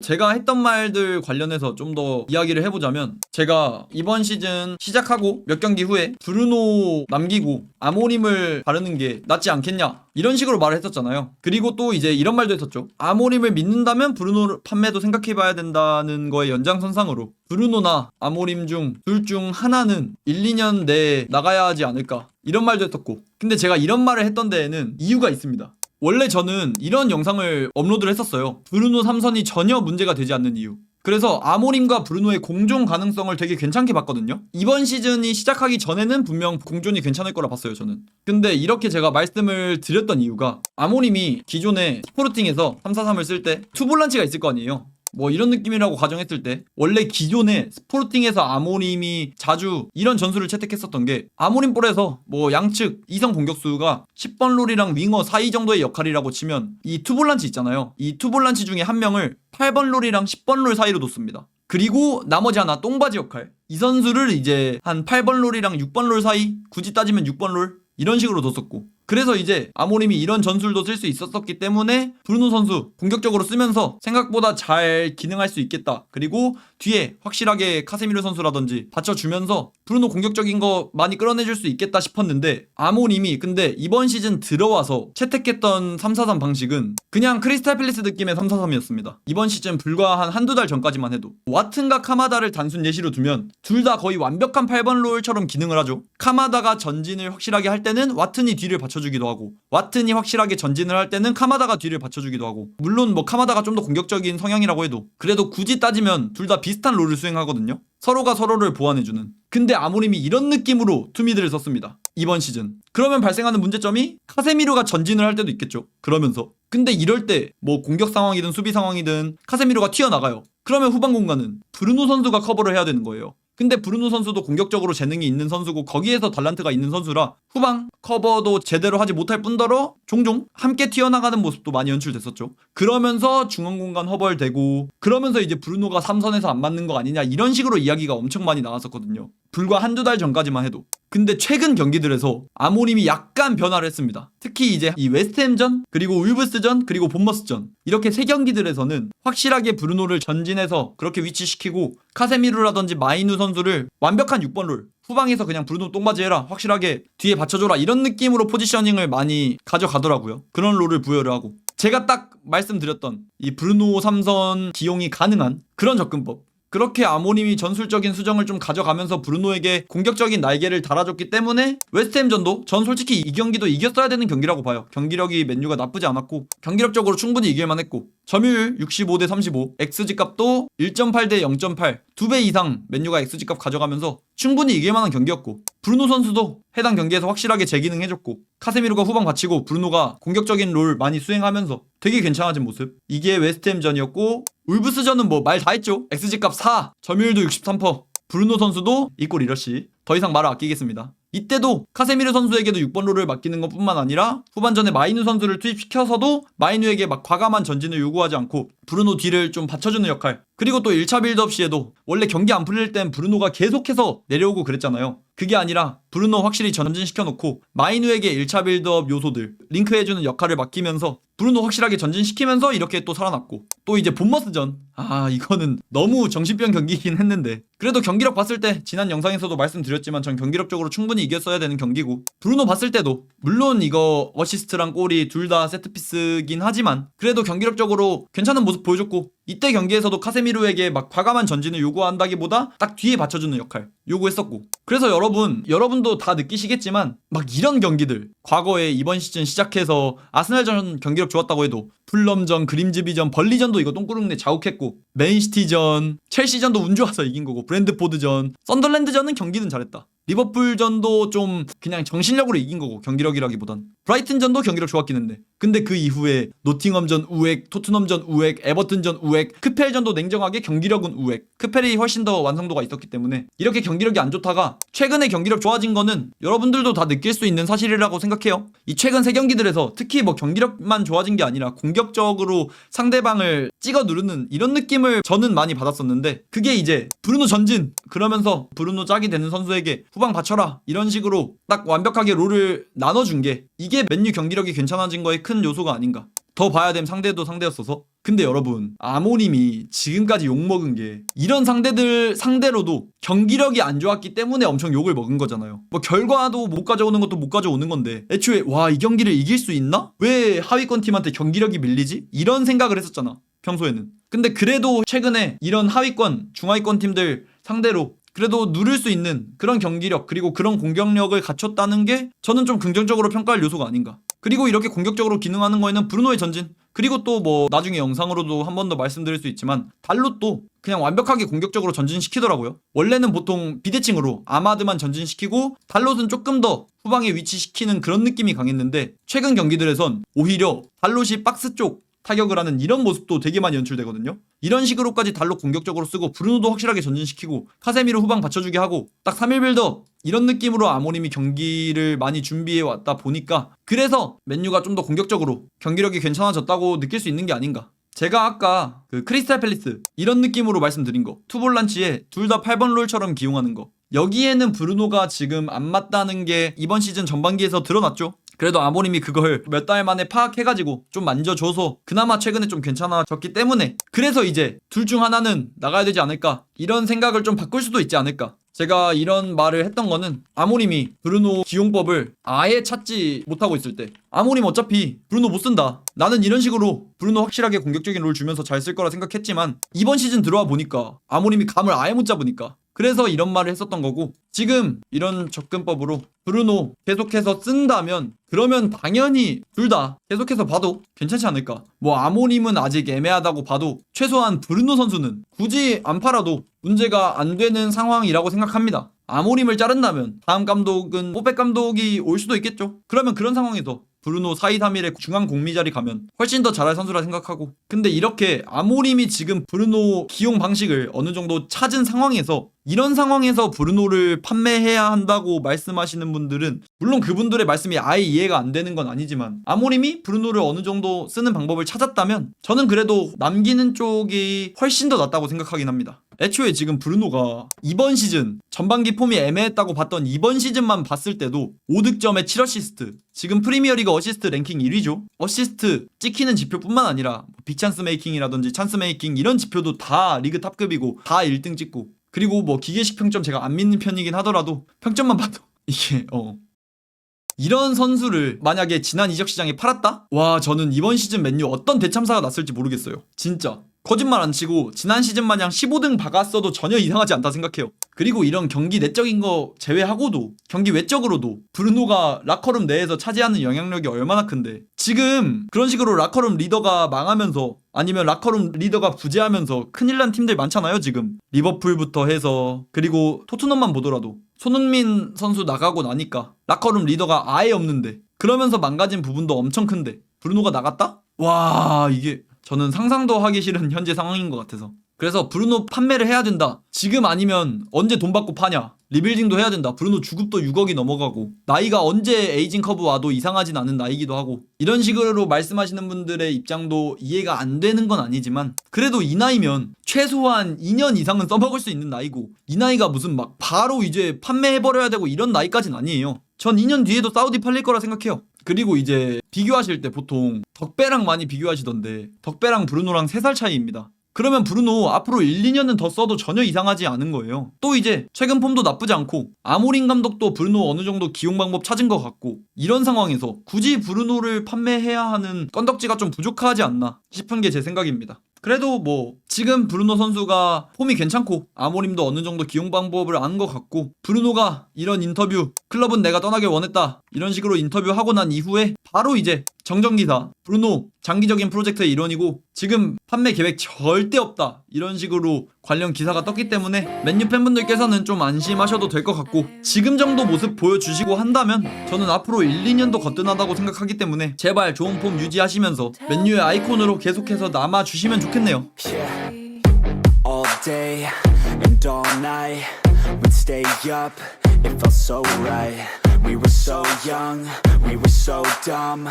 제가 했던 말들 관련해서 좀 더 이야기를 해보자면, 제가 이번 시즌 시작하고 몇 경기 후에 브루노 남기고 아모림을 바르는 게 낫지 않겠냐 이런 식으로 말을 했었잖아요. 그리고 또 이제 이런 말도 했었죠. 아모림을 믿는다면 브루노 판매도 생각해봐야 된다는 거의 연장선상으로 브루노나 아모림 중 둘 중 하나는 1, 2년 내에 나가야 하지 않을까 이런 말도 했었고, 근데 제가 이런 말을 했던 데에는 이유가 있습니다. 원래 저는 이런 영상을 업로드를 했었어요. 브루노 3선이 전혀 문제가 되지 않는 이유. 그래서 아모림과 브루노의 공존 가능성을 되게 괜찮게 봤거든요. 이번 시즌이 시작하기 전에는 분명 공존이 괜찮을 거라 봤어요, 저는. 근데 이렇게 제가 말씀을 드렸던 이유가, 아모림이 기존에 스포르팅에서 3-4-3을 쓸 때 투볼란치가 있을 거 아니에요. 뭐 이런 느낌이라고 가정했을 때, 원래 기존에 스포르팅에서 아모림이 자주 이런 전술을 채택했었던 게, 아모림 볼에서 뭐 양측 이성 공격수가 10번 롤이랑 윙어 사이 정도의 역할이라고 치면, 이 투볼란치 있잖아요. 이 투볼란치 중에 한 명을 8번 롤이랑 10번 롤 사이로 뒀습니다. 그리고 나머지 하나 똥바지 역할, 이 선수를 이제 한 8번 롤이랑 6번 롤 사이, 굳이 따지면 6번 롤 이런 식으로 뒀었고, 그래서 이제 아모림이 이런 전술도 쓸 수 있었기 때문에 브루노 선수 공격적으로 쓰면서 생각보다 잘 기능할 수 있겠다. 그리고 뒤에 확실하게 카세미르 선수라든지 받쳐주면서 브루노 공격적인 거 많이 끌어내줄 수 있겠다 싶었는데, 아모림이 근데 이번 시즌 들어와서 채택했던 3-4-3 방식은 그냥 크리스탈 팰리스 느낌의 3-4-3이었습니다. 이번 시즌 불과 한 한두 달 전까지만 해도 와튼과 카마다를 단순 예시로 두면 둘 다 거의 완벽한 8번 롤처럼 기능을 하죠. 카마다가 전진을 확실하게 할 때는 와튼이 뒤를 받쳐주기도 하고, 와튼이 확실하게 전진을 할 때는 카마다가 뒤를 받쳐주기도 하고, 물론 뭐 카마다가 좀 더 공격적인 성향이라고 해도 그래도 굳이 따지면 둘 다 비슷한 롤을 수행하거든요. 서로가 서로를 보완해주는. 근데 아모림이 이런 느낌으로 투미드를 썼습니다, 이번 시즌. 그러면 발생하는 문제점이, 카세미르가 전진을 할 때도 있겠죠, 그러면서. 근데 이럴 때 뭐 공격 상황이든 수비 상황이든 카세미르가 튀어나가요. 그러면 후방 공간은 브루노 선수가 커버를 해야 되는 거예요. 근데 브루노 선수도 공격적으로 재능이 있는 선수고 거기에서 달란트가 있는 선수라 후방 커버도 제대로 하지 못할 뿐더러 종종 함께 튀어나가는 모습도 많이 연출됐었죠. 그러면서 중앙 공간 허벌되고, 그러면서 이제 브루노가 3선에서 안 맞는 거 아니냐 이런 식으로 이야기가 엄청 많이 나왔었거든요, 불과 한두 달 전까지만 해도. 근데 최근 경기들에서 아모림이 약간 변화를 했습니다. 특히 이제 이 웨스트햄전, 그리고 울브스전, 그리고 본머스전, 이렇게 세 경기들에서는 확실하게 브루노를 전진해서 그렇게 위치시키고, 카세미르라든지 마이누 선수를 완벽한 6번 롤, 후방에서 그냥 브루노 똥바지 해라, 확실하게 뒤에 받쳐줘라, 이런 느낌으로 포지셔닝을 많이 가져가더라고요. 그런 롤을 부여를 하고, 제가 딱 말씀드렸던 이 브루노 3선 기용이 가능한 그런 접근법, 그렇게 아모림이 전술적인 수정을 좀 가져가면서 브루노에게 공격적인 날개를 달아줬기 때문에 웨스트햄전도 전 솔직히 이 경기도 이겼어야 되는 경기라고 봐요. 경기력이 맨유가 나쁘지 않았고 경기력적으로 충분히 이길만 했고, 점유율 65대35, XG 값도 1.8대 0.8, 2배 이상 맨유가 XG 값 가져가면서 충분히 이길만한 경기였고, 브루노 선수도 해당 경기에서 확실하게 재기능해줬고, 카세미르가 후방 받치고 브루노가 공격적인 롤 많이 수행하면서 되게 괜찮아진 모습, 이게 웨스트햄전이었고, 울브스전은 뭐 말 다 했죠. XG 값 4, 점유율도 63%, 브루노 선수도 이골 이러시. 더 이상 말을 아끼겠습니다. 이때도 카세미르 선수에게도 6번 롤을 맡기는 것뿐만 아니라 후반전에 마이누 선수를 투입시켜서도 마이누에게 막 과감한 전진을 요구하지 않고 브루노 뒤를 좀 받쳐주는 역할, 그리고 또 1차 빌드업 시에도 원래 경기 안 풀릴 땐 브루노가 계속해서 내려오고 그랬잖아요. 그게 아니라 브루노 확실히 전진시켜놓고 마이누에게 1차 빌드업 요소들 링크해주는 역할을 맡기면서 브루노 확실하게 전진시키면서 이렇게 또 살아났고, 또 이제 본머스전, 이거는 너무 정신병 경기이긴 했는데 그래도 경기력 봤을 때 지난 영상에서도 말씀드렸지만 전 경기력적으로 충분히 이겼어야 되는 경기고, 브루노 봤을 때도 물론 이거 어시스트랑 골이 둘 다 세트피스긴 하지만 그래도 경기력적으로 괜찮은 모습 보여줬고, 이때 경기에서도 카세미르에게 막 과감한 전진을 요구한다기보다 딱 뒤에 받쳐주는 역할 요구했었고, 그래서 여러분도 다 느끼시겠지만 막 이런 경기들, 과거에 이번 시즌 시작해서 아스날전 경기력 좋았다고 해도 풀럼전, 그림즈비전, 벌리전도 이거 똥구릉내 자욱했고, 맨시티전, 첼시전도 운 좋아서 이긴 거고, 브랜드포드전, 썬덜랜드전은 경기는 잘했다. 리버풀전도 좀 그냥 정신력으로 이긴 거고 경기력이라기보단, 브라이튼전도 경기력 좋았긴 했는데 근데 그 이후에 노팅엄전 우액, 토트넘전 우액, 에버튼전 우액, 크펠전도 냉정하게 경기력은 우액, 크펠이 훨씬 더 완성도가 있었기 때문에 이렇게 경기력이 안 좋다가 최근에 경기력 좋아진 거는 여러분들도 다 느낄 수 있는 사실이라고 생각해요. 이 최근 3경기들에서 특히 뭐 경기력만 좋아진 게 아니라 공격적으로 상대방을 찍어 누르는 이런 느낌을 저는 많이 받았었는데, 그게 이제 브루노 전진, 그러면서 브루노 짝이 되는 선수에게 후방 받쳐라, 이런 식으로 딱 완벽하게 롤을 나눠준 게 이게 맨유 경기력이 괜찮아진 거에 큰 요소가 아닌가. 더 봐야 됨 상대도 상대였어서. 근데 여러분, 아모님이 지금까지 욕먹은 게 이런 상대들 상대로도 경기력이 안 좋았기 때문에 엄청 욕을 먹은 거잖아요. 뭐 결과도 못 가져오는 것도 못 가져오는 건데 애초에 와, 이 경기를 이길 수 있나? 왜 하위권 팀한테 경기력이 밀리지? 이런 생각을 했었잖아, 평소에는. 근데 그래도 최근에 이런 하위권, 중하위권 팀들 상대로 그래도 누릴 수 있는 그런 경기력 그리고 그런 공격력을 갖췄다는 게 저는 좀 긍정적으로 평가할 요소가 아닌가. 그리고 이렇게 공격적으로 기능하는 거에는 브루노의 전진, 그리고 또 뭐 나중에 영상으로도 한 번 더 말씀드릴 수 있지만 달롯도 그냥 완벽하게 공격적으로 전진시키더라고요. 원래는 보통 비대칭으로 아마드만 전진시키고 달롯은 조금 더 후방에 위치시키는 그런 느낌이 강했는데 최근 경기들에선 오히려 달롯이 박스 쪽 타격을 하는 이런 모습도 되게 많이 연출되거든요. 이런 식으로까지 달롯 공격적으로 쓰고 브루노도 확실하게 전진시키고 카세미로 후방 받쳐주게 하고 딱 3일 빌더 이런 느낌으로 아모림이 경기를 많이 준비해 왔다 보니까 그래서 맨유가 좀 더 공격적으로 경기력이 괜찮아졌다고 느낄 수 있는 게 아닌가. 제가 아까 그 크리스탈 팰리스 이런 느낌으로 말씀드린 거, 투볼란치에 둘 다 8번 롤처럼 기용하는 거, 여기에는 브루노가 지금 안 맞다는 게 이번 시즌 전반기에서 드러났죠. 그래도 아모림이 그걸 몇 달 만에 파악해가지고 좀 만져줘서 그나마 최근에 좀 괜찮아졌기 때문에 그래서 이제 둘 중 하나는 나가야 되지 않을까, 이런 생각을 좀 바꿀 수도 있지 않을까. 제가 이런 말을 했던 거는 아모림이 브루노 기용법을 아예 찾지 못하고 있을 때, 아모림 어차피 브루노 못 쓴다, 나는 이런 식으로 브루노 확실하게 공격적인 롤 주면서 잘 쓸 거라 생각했지만 이번 시즌 들어와 보니까 아모림이 감을 아예 못 잡으니까 그래서 이런 말을 했었던 거고, 지금 이런 접근법으로 브루노 계속해서 쓴다면 그러면 당연히 둘 다 계속해서 봐도 괜찮지 않을까. 뭐 아모림은 아직 애매하다고 봐도 최소한 브루노 선수는 굳이 안 팔아도 문제가 안 되는 상황이라고 생각합니다. 아모림을 자른다면 다음 감독은 오백 감독이 올 수도 있겠죠. 그러면 그런 상황에서 브루노 4-2-3-1의 중앙 공미 자리 가면 훨씬 더 잘할 선수라 생각하고, 근데 이렇게 아모림이 지금 브루노 기용 방식을 어느 정도 찾은 상황에서 이런 상황에서 브루노를 판매해야 한다고 말씀하시는 분들은 물론 그분들의 말씀이 아예 이해가 안 되는 건 아니지만 아모림이 브루노를 어느 정도 쓰는 방법을 찾았다면 저는 그래도 남기는 쪽이 훨씬 더 낫다고 생각하긴 합니다. 애초에 지금 브루노가 이번 시즌 전반기 폼이 애매했다고 봤던 이번 시즌만 봤을 때도 5득점에 7어시스트, 지금 프리미어리그 어시스트 랭킹 1위죠. 어시스트 찍히는 지표뿐만 아니라 빅찬스 메이킹이라든지 찬스 메이킹 이런 지표도 다 리그 탑급이고 다 1등 찍고, 그리고 뭐 기계식 평점 제가 안 믿는 편이긴 하더라도 평점만 봐도 이게 이런 선수를 만약에 지난 이적 시장에 팔았다? 와, 저는 이번 시즌 맨유 어떤 대참사가 났을지 모르겠어요. 진짜 거짓말 안 치고 지난 시즌 마냥 15등 박았어도 전혀 이상하지 않다 생각해요. 그리고 이런 경기 내적인 거 제외하고도 경기 외적으로도 브루노가 라커룸 내에서 차지하는 영향력이 얼마나 큰데, 지금 그런 식으로 라커룸 리더가 망하면서 아니면 라커룸 리더가 부재하면서 큰일 난 팀들 많잖아요. 지금 리버풀부터 해서, 그리고 토트넘만 보더라도 손흥민 선수 나가고 나니까 라커룸 리더가 아예 없는데, 그러면서 망가진 부분도 엄청 큰데 브루노가 나갔다? 와, 이게 저는 상상도 하기 싫은 현재 상황인 것 같아서. 그래서 브루노 판매를 해야 된다. 지금 아니면 언제 돈 받고 파냐. 리빌딩도 해야 된다. 브루노 주급도 6억이 넘어가고 나이가 언제 에이징 커브 와도 이상하진 않은 나이기도 하고, 이런 식으로 말씀하시는 분들의 입장도 이해가 안 되는 건 아니지만 그래도 이 나이면 최소한 2년 이상은 써먹을 수 있는 나이고, 이 나이가 무슨 막 바로 이제 판매해버려야 되고 이런 나이까진 아니에요. 전 2년 뒤에도 사우디 팔릴 거라 생각해요. 그리고 이제 비교하실 때 보통 덕배랑 많이 비교하시던데 덕배랑 브루노랑 3살 차이입니다. 그러면 브루노 앞으로 1, 2년은 더 써도 전혀 이상하지 않은 거예요. 또 이제 최근 폼도 나쁘지 않고 아모린 감독도 브루노 어느 정도 기용 방법 찾은 것 같고, 이런 상황에서 굳이 브루노를 판매해야 하는 건덕지가 좀 부족하지 않나 싶은 게 제 생각입니다. 그래도 뭐 지금 브루노 선수가 폼이 괜찮고 아모림도 어느 정도 기용 방법을 아는 것 같고, 브루노가 이런 인터뷰, 클럽은 내가 떠나길 원했다 이런 식으로 인터뷰하고 난 이후에 바로 이제 정정기사 브루노 장기적인 프로젝트의 일원이고 지금 판매 계획 절대 없다 이런 식으로 관련 기사가 떴기 때문에 맨유 팬분들께서는 좀 안심하셔도 될 것 같고, 지금 정도 모습 보여주시고 한다면 저는 앞으로 1, 2년도 거뜬하다고 생각하기 때문에 제발 좋은 폼 유지하시면서 맨유의 아이콘으로 계속해서 남아주시면 좋겠네요. All day and all night we'd stay up, it felt so right. We were so young, we were so dumb.